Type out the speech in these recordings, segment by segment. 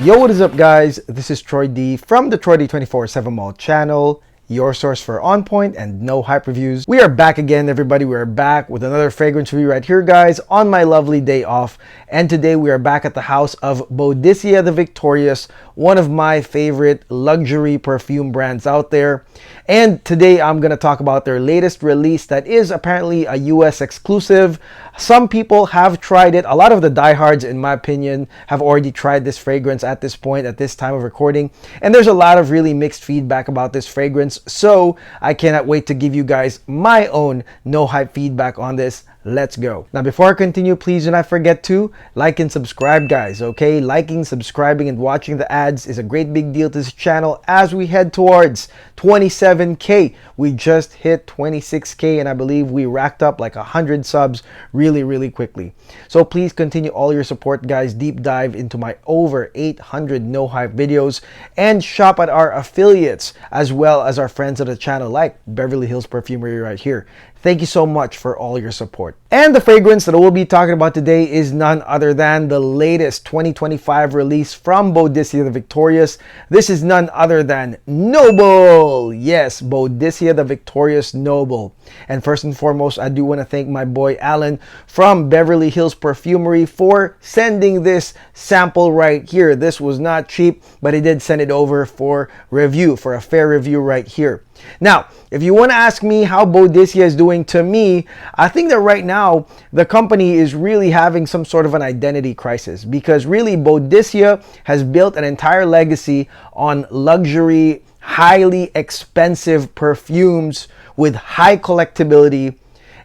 Yo, what is up guys? This is Troy D from the Troy D 24/7 Mall channel, your source for on point and no hype reviews. We are back again, everybody. We are back with another fragrance review right here, guys, on my lovely day off. And today we are back at the house of Boadicea the Victorious, one of my favorite luxury perfume brands out there. And today I'm going to talk about their latest release that is apparently a US exclusive. Some people have tried it. A lot of the diehards, in my opinion, have already tried this fragrance at this point, at this time of recording. And there's a lot of really mixed feedback about this fragrance. So I cannot wait to give you guys my own no hype feedback on this. Let's go. Now, before I continue, please do not forget to like and subscribe, guys, okay? Liking, subscribing, and watching the ads is a great big deal to this channel as we head towards 27K. We just hit 26K, and I believe we racked up like 100 subs really quickly. So please continue all your support, guys. Deep dive into my over 800 no hype videos and shop at our affiliates as well as our friends of the channel like Beverly Perfumery right here. Thank you so much for all your support. And the fragrance that we'll be talking about today is none other than the latest 2025 release from Boadicea the Victorious. This is none other than Noble. Yes, Boadicea the Victorious Noble. And first and foremost, I do want to thank my boy Alan from Beverly Perfumery for sending this sample right here. This was not cheap, but he did send it over for review, for a fair review right here. Now, if you want to ask me how Boadicea is doing, to me, I think that right now the company is really having some sort of an identity crisis, because really Boadicea has built an entire legacy on luxury, highly expensive perfumes with high collectability,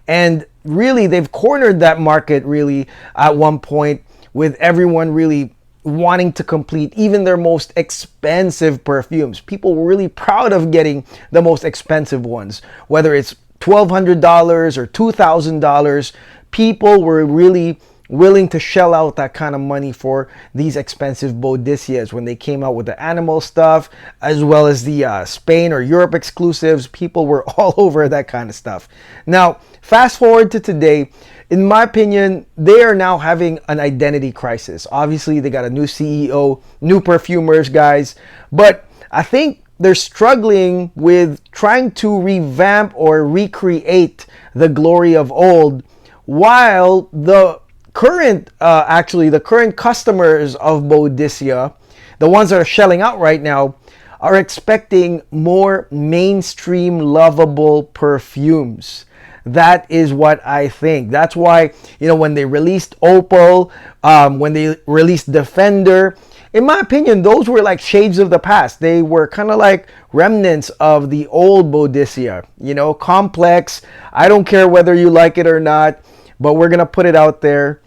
and really they've cornered that market really at one point, with everyone really wanting to complete even their most expensive perfumes. People were really proud of getting the most expensive ones, whether it's $1,200 or $2,000. People were really willing to shell out that kind of money for these expensive Boadiceas when they came out with the animal stuff, as well as the Spain or Europe exclusives. People were all over that kind of stuff. Now, fast forward to today. In my opinion, they are now having an identity crisis. Obviously, they got a new CEO, new perfumers, guys. But I think they're struggling with trying to revamp or recreate the glory of old, while the current, the current customers of Boadicea, the ones that are shelling out right now, are expecting more mainstream, lovable perfumes. That is what I think. That's why, you know, when they released Opal, when they released Defender, in my opinion, those were like shades of the past. They were kind of like remnants of the old Boadicea, you know, complex. I don't care whether you like it or not, but we're going to put it out there.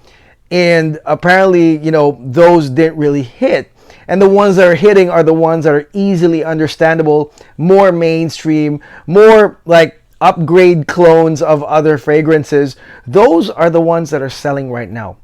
And apparently, you know, those didn't really hit. And the ones that are hitting are the ones that are easily understandable, more mainstream, more like upgrade clones of other fragrances. Those are the ones that are selling right now.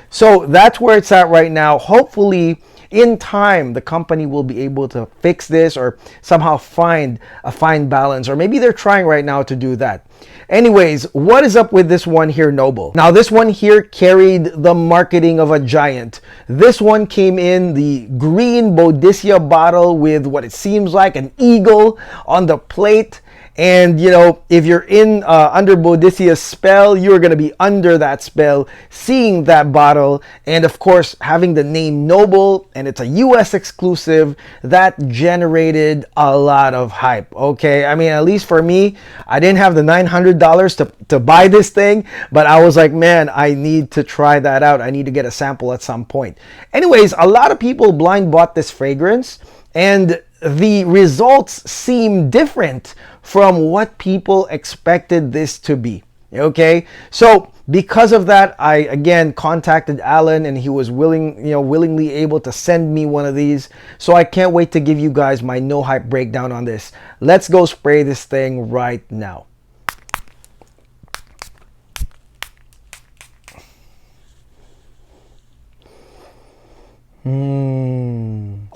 So that's where it's at right now. Hopefully in time the company will be able to fix this or somehow find a fine balance, or maybe they're trying right now to do that. Anyways, what is up with this one here, Noble? Now, this one here carried the marketing of a giant. This one came in the green Boadicea bottle with what it seems like an eagle on the plate. And, you know, if you're in under Boadicea's spell, you're going to be under that spell, seeing that bottle. And of course, having the name Noble, and it's a US exclusive, that generated a lot of hype. Okay, I mean, at least for me, I didn't have the $900 to buy this thing, but I was like, man, I need to try that out. I need to get a sample at some point. Anyways, a lot of people blind bought this fragrance, and the results seem different from what people expected this to be. Okay, so because of that, I again contacted Alan, and he was willingly able to send me one of these. So I can't wait to give you guys my no hype breakdown on this. Let's go spray this thing right now.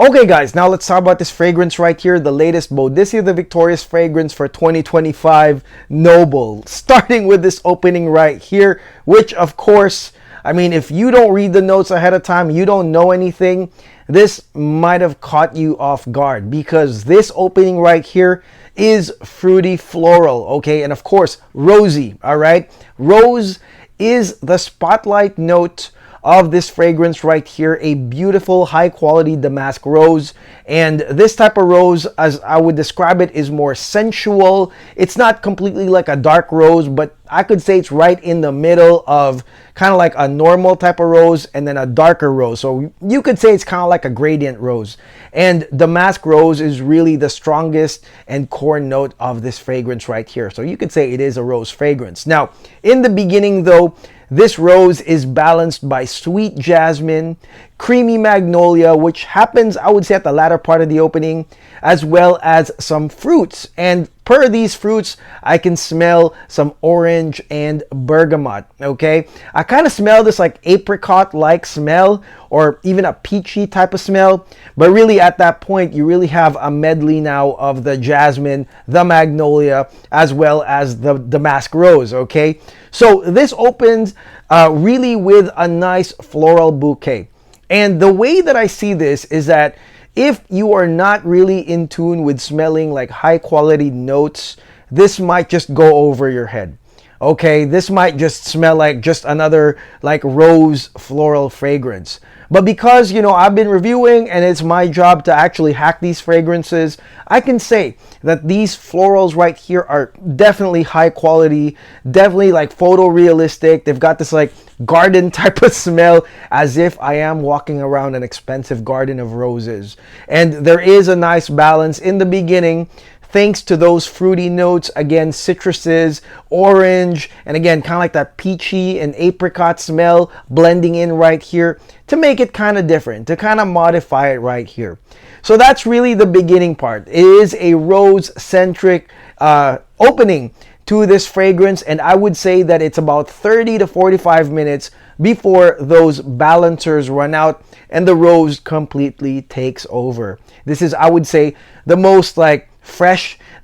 Okay guys, now let's talk about this fragrance right here, the latest Boadicea the Victorious fragrance for 2025, Noble. Starting with this opening right here, which of course I mean, if you don't read the notes ahead of time, you don't know anything, this might have caught you off guard, because this opening right here is fruity floral, okay? And of course, rosy, all right? Rose is the spotlight note of this fragrance right here, a beautiful high quality damask rose. And this type of rose, as I would describe it, is more sensual. It's not completely like a dark rose, but I could say it's right in the middle of kind of like a normal type of rose and then a darker rose. So you could say it's kind of like a gradient rose. And damask rose is really the strongest and core note of this fragrance right here. So you could say it is a rose fragrance. Now, in the beginning though, this rose is balanced by sweet jasmine, creamy magnolia, which happens, I would say, at the latter part of the opening, as well as some fruits. And per these fruits, I can smell some orange and bergamot, okay? I kind of smell this like apricot-like smell, or even a peachy type of smell. But really at that point, you really have a medley now of the jasmine, the magnolia, as well as the damask rose, okay? So this opens really with a nice floral bouquet. And the way that I see this is that if you are not really in tune with smelling like high quality notes, this might just go over your head. Okay, this might just smell like just another like rose floral fragrance. But because, you know, I've been reviewing and it's my job to actually hack these fragrances, I can say that these florals right here are definitely high quality, definitely like photorealistic. They've got this like garden type of smell, as if I am walking around an expensive garden of roses. And there is a nice balance in the beginning, thanks to those fruity notes, again, citruses, orange, and again, kind of like that peachy and apricot smell blending in right here to make it kind of different, to kind of modify it right here. So that's really the beginning part. It is a rose-centric opening to this fragrance, and I would say that it's about 30 to 45 minutes before those balancers run out and the rose completely takes over. This is, I would say, the most like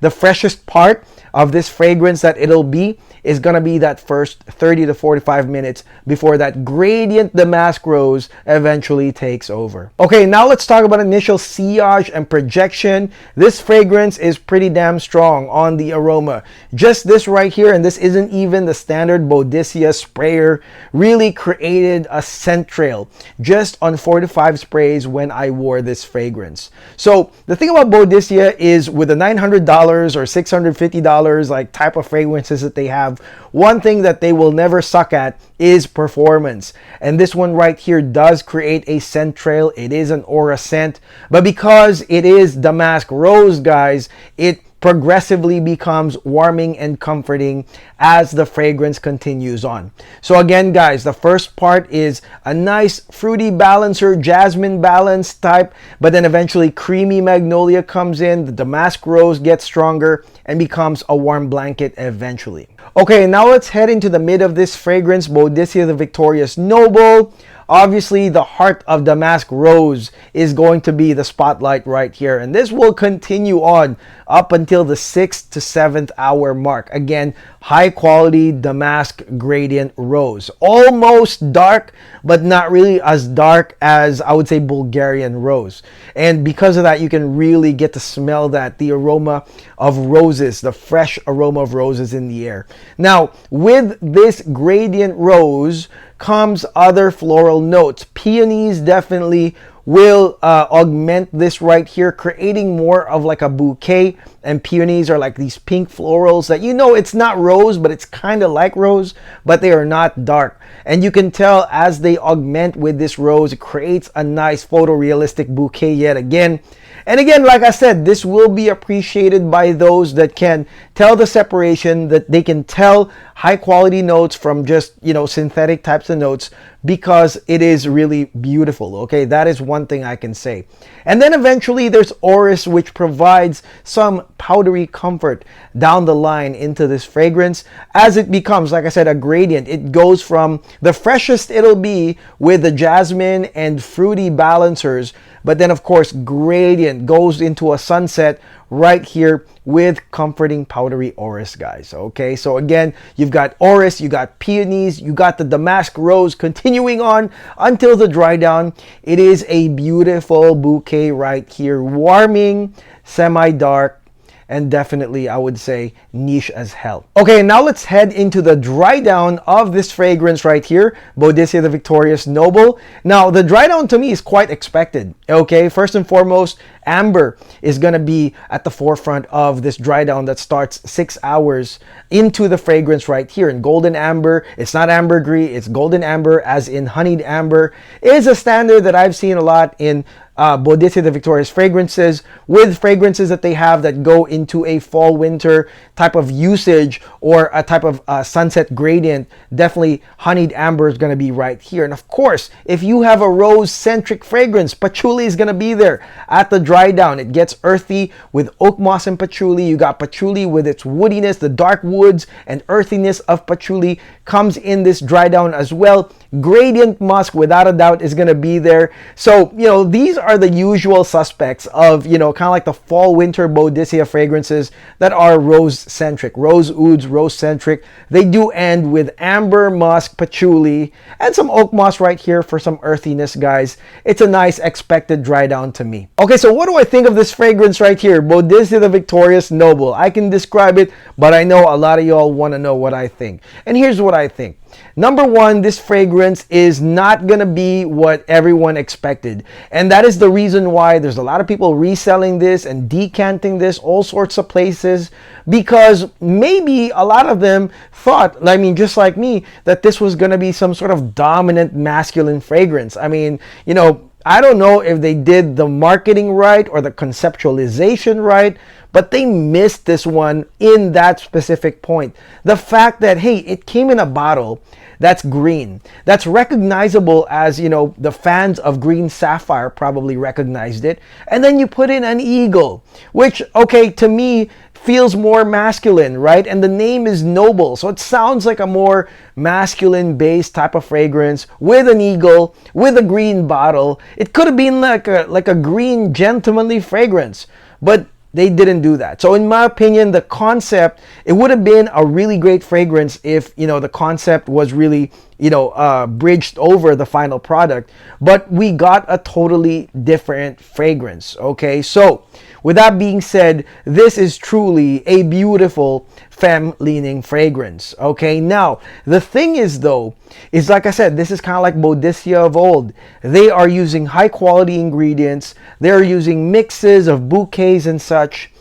the freshest part of this fragrance that it'll be is gonna be that first 30 to 45 minutes before that gradient damask rose eventually takes over. Okay, now let's talk about initial sillage and projection. This fragrance is pretty damn strong on the aroma. Just this right here, and this isn't even the standard Boadicea sprayer, really created a scent trail just on 4 to 5 sprays when I wore this fragrance. So the thing about Boadicea is, with the $900 or $650 like type of fragrances that they have, one thing that they will never suck at is performance. And this one right here does create a scent trail. It is an aura scent, but because it is damask rose, guys, it progressively becomes warming and comforting as the fragrance continues on. So again, guys, the first part is a nice fruity balancer, jasmine balance type, but then eventually creamy magnolia comes in, the damask rose gets stronger and becomes a warm blanket eventually. Okay, now let's head into the mid of this fragrance, Boadicea the Victorious Noble. Obviously, the heart of damask rose is going to be the spotlight right here. And this will continue on up until the 6th to 7th hour mark. Again, high quality damask gradient rose. Almost dark, but not really as dark as, I would say, Bulgarian rose. And because of that, you can really get to smell that, the aroma of roses, the fresh aroma of roses in the air. Now, with this gradient rose comes other floral notes. Peonies definitely will augment this right here, creating more of like a bouquet. And peonies are like these pink florals that, you know, it's not rose, but it's kind of like rose, but they are not dark. And you can tell as they augment with this rose, it creates a nice photorealistic bouquet yet again. And again, like I said, this will be appreciated by those that can tell the separation, that they can tell high quality notes from just, you know, synthetic types of notes, because it is really beautiful. Okay, that is one thing I can say. And then eventually there's Orris, which provides some powdery comfort down the line into this fragrance as it becomes, like I said, a gradient. It goes from the freshest it'll be with the jasmine and fruity balancers, But then of course, gradient goes into a sunset right here with comforting powdery orris, guys. Okay, so again, you've got orris, you got peonies, you got the damask rose continuing on until the dry down. It is a beautiful bouquet right here, warming, semi-dark, and definitely, I would say, niche as hell. Okay, now let's head into the dry down of this fragrance right here, Boadicea the Victorious Noble. Now, the dry down to me is quite expected. Okay, first and foremost, amber is gonna be at the forefront of this dry down that starts 6 hours into the fragrance right here. And golden amber, it's not ambergris, it's golden amber, as in honeyed amber, is a standard that I've seen a lot in Boadicea the Victorious fragrances, with fragrances that they have that go into a fall winter type of usage or a type of sunset gradient. Definitely honeyed amber is going to be right here. And of course, if you have a rose centric fragrance, patchouli is going to be there at the dry down. It gets earthy with oak moss and patchouli. You got patchouli with its woodiness, the dark woods and earthiness of patchouli comes in this dry down as well. Gradient musk, without a doubt, is going to be there. So, you know, these are the usual suspects of, you know, kind of like the fall winter Boadicea fragrances that are rose centric, rose ouds, rose centric. They do end with amber, musk, patchouli, and some oak moss right here for some earthiness, guys. It's a nice expected dry down to me. Okay, so what do I think of this fragrance right here, Boadicea the Victorious Noble? I can describe it, but I know a lot of y'all want to know what I think. And here's what I think. Number one, this fragrance is not going to be what everyone expected. And that is the reason why there's a lot of people reselling this and decanting this all sorts of places, because maybe a lot of them thought, I mean, just like me, that this was going to be some sort of dominant masculine fragrance. I mean, you know, I don't know if they did the marketing right or the conceptualization right, but they missed this one in that specific point. The fact that, hey, it came in a bottle that's green, that's recognizable as, you know, the fans of green sapphire probably recognized it. And then you put in an eagle, which, okay, to me, feels more masculine, right? And the name is Noble, so it sounds like a more masculine based type of fragrance with an eagle, with a green bottle. It could have been like a green gentlemanly fragrance, but they didn't do that. So in my opinion, the concept, it would have been a really great fragrance if, you know, the concept was really, you know, bridged over the final product. But we got a totally different fragrance, okay? So with that being said, this is truly a beautiful femme-leaning fragrance, okay? Now, the thing is though, is like I said, this is kind of like Boadicea of old. They are using high-quality ingredients. They're using mixes of bouquets and such.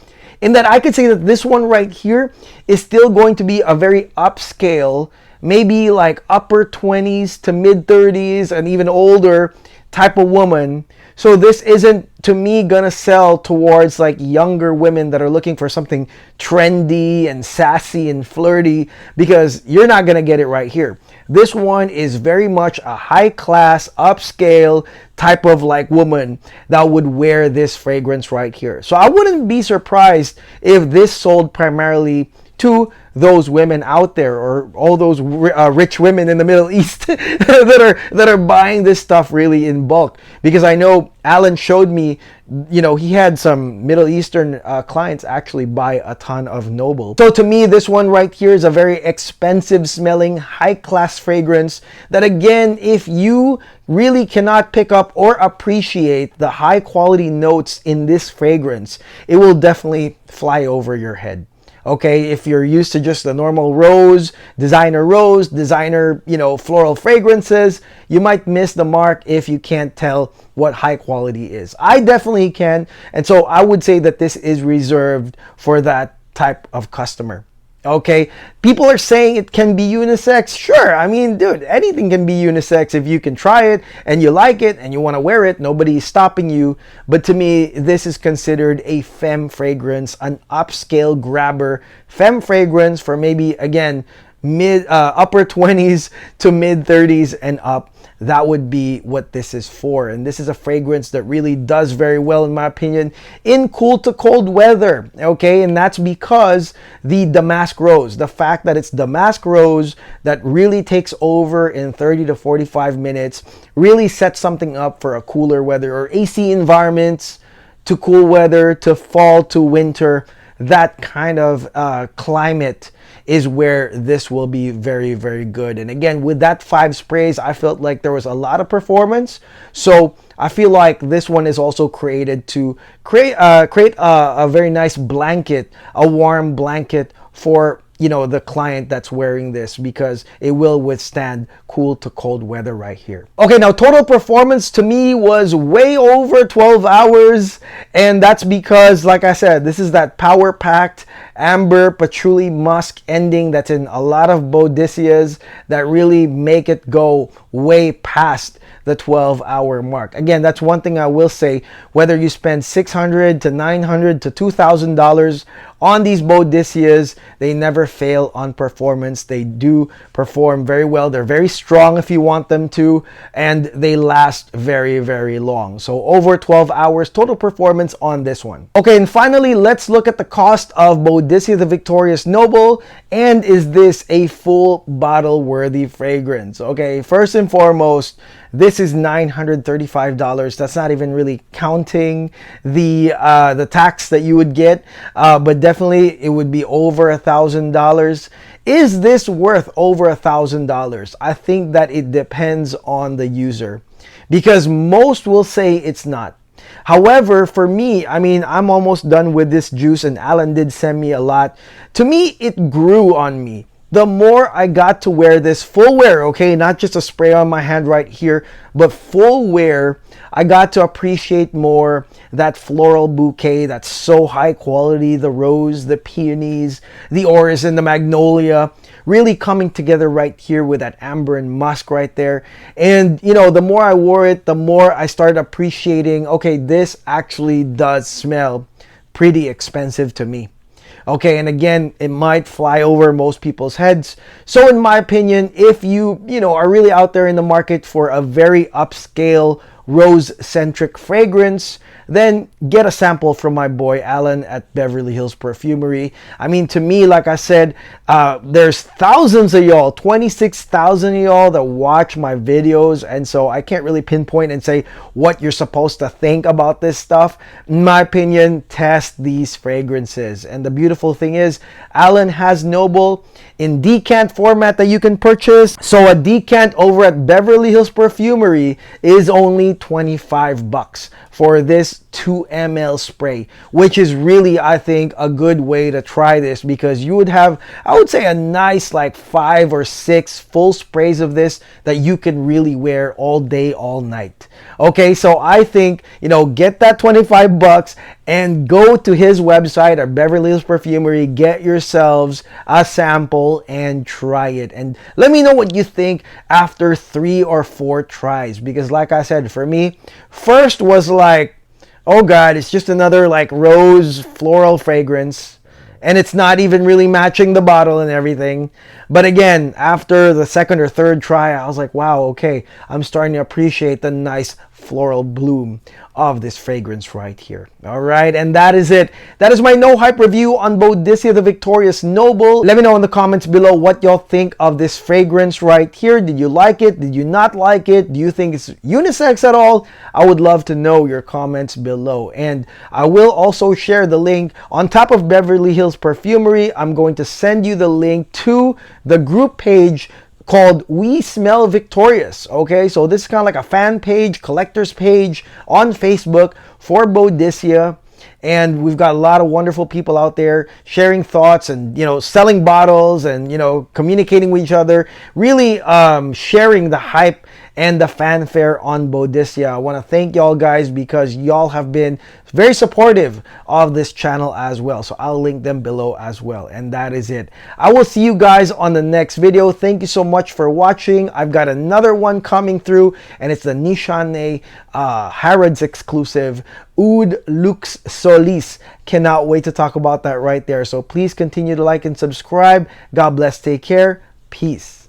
In that I could say that this one right here is still going to be a very upscale, maybe like upper 20s to mid 30s and even older type of woman. So this isn't, to me, gonna sell towards like younger women that are looking for something trendy and sassy and flirty, because you're not gonna get it right here. This one is very much a high class, upscale type of like woman that would wear this fragrance right here. So I wouldn't be surprised if this sold primarily to those women out there, or all those rich women in the Middle East that are buying this stuff really in bulk. Because I know Alan showed me, you know, he had some Middle Eastern clients actually buy a ton of Noble. So to me, this one right here is a very expensive smelling, high class fragrance that, again, if you really cannot pick up or appreciate the high quality notes in this fragrance, it will definitely fly over your head. Okay, if you're used to just the normal rose, designer, you know, floral fragrances, you might miss the mark if you can't tell what high quality is. I definitely can, and so I would say that this is reserved for that type of customer. Okay, people are saying it can be unisex. Sure, I mean, dude, anything can be unisex if you can try it and you like it and you want to wear it. Nobody's stopping you. But to me, this is considered a femme fragrance, an upscale grabber femme fragrance for maybe, again, upper 20s to mid 30s and up, that would be what this is for. And this is a fragrance that really does very well, in my opinion, in cool to cold weather. Okay, and that's because the damask rose, the fact that it's damask rose that really takes over in 30 to 45 minutes, really sets something up for a cooler weather or AC environments, to cool weather, to fall, to winter. That kind of climate is where this will be very, very good. And again, with that 5 sprays, I felt like there was a lot of performance. So I feel like this one is also created to create a very nice blanket, a warm blanket for, you know, the client that's wearing this, because it will withstand cool to cold weather right here. Okay, now total performance to me was way over 12 hours, and that's because, like I said, this is that power packed amber patchouli musk ending that's in a lot of Boadiceas that really make it go way past the 12-hour mark. Again, that's one thing I will say, whether you spend $600 to $900 to $2,000 on these Boadiceas, they never fail on performance. They do perform very well. They're very strong if you want them to, and they last very, very long. So over 12 hours total performance on this one. Okay, and finally, let's look at the cost of Boadicea the Victorious Noble, and is this a full bottle worthy fragrance? Okay, first and foremost, this is $935. That's not even really counting the tax that you would get, but definitely it would be over $1,000. Is this worth over $1,000? I think that it depends on the user, because most will say it's not. However, for me, I mean, I'm almost done with this juice, and Alan did send me a lot. To me, it grew on me. The more I got to wear this full wear, okay, not just a spray on my hand right here, but full wear, I got to appreciate more that floral bouquet that's so high quality, the rose, the peonies, the orris, and the magnolia, really coming together right here with that amber and musk right there. And, you know, the more I wore it, the more I started appreciating, okay, this actually does smell pretty expensive to me. Okay, and again, it might fly over most people's heads. So in my opinion, if you know, are really out there in the market for a very upscale rose-centric fragrance, then get a sample from my boy Alan at Beverly Hills Perfumery. I mean, to me, like I said, there's thousands of y'all, 26,000 of y'all that watch my videos, and so I can't really pinpoint and say what you're supposed to think about this stuff. In my opinion, test these fragrances. And the beautiful thing is, Alan has Noble in decant format that you can purchase. So a decant over at Beverly Hills Perfumery is only 25 bucks for this 2 ml spray, which is really, I think, a good way to try this, because you would have, I would say, a nice like 5 or 6 full sprays of this that you can really wear all day, all night. Okay, so I think, you know, get that 25 bucks and go to his website at Beverly Hills Perfumery, get yourselves a sample and try it. And let me know what you think after 3 or 4 tries, because like I said, for me, first was like, oh God, it's just another like rose floral fragrance, and it's not even really matching the bottle and everything. But again, after the 2nd or 3rd try, I was like, wow, okay, I'm starting to appreciate the nice floral bloom of this fragrance right here. All right, and that is it. That is my no hype review on Boadicea the Victorious Noble. Let me know in the comments below what y'all think of this fragrance right here. Did you like it? Did you not like it? Do you think it's unisex at all? I would love to know your comments below. And I will also share the link on top of Beverly Hills Perfumery. I'm going to send you the link to the group page called We Smell Victorious. Okay, so this is kind of like a fan page, collector's page on Facebook for Boadicea, and we've got a lot of wonderful people out there sharing thoughts and, you know, selling bottles and, you know, communicating with each other, really sharing the hype and the fanfare on Boadicea. I want to thank y'all guys, because y'all have been very supportive of this channel as well. So I'll link them below as well. And that is it. I will see you guys on the next video. Thank you so much for watching. I've got another one coming through, and it's the Nishane Harrods exclusive Oud Lux Solis. Cannot wait to talk about that right there. So please continue to like and subscribe. God bless. Take care. Peace.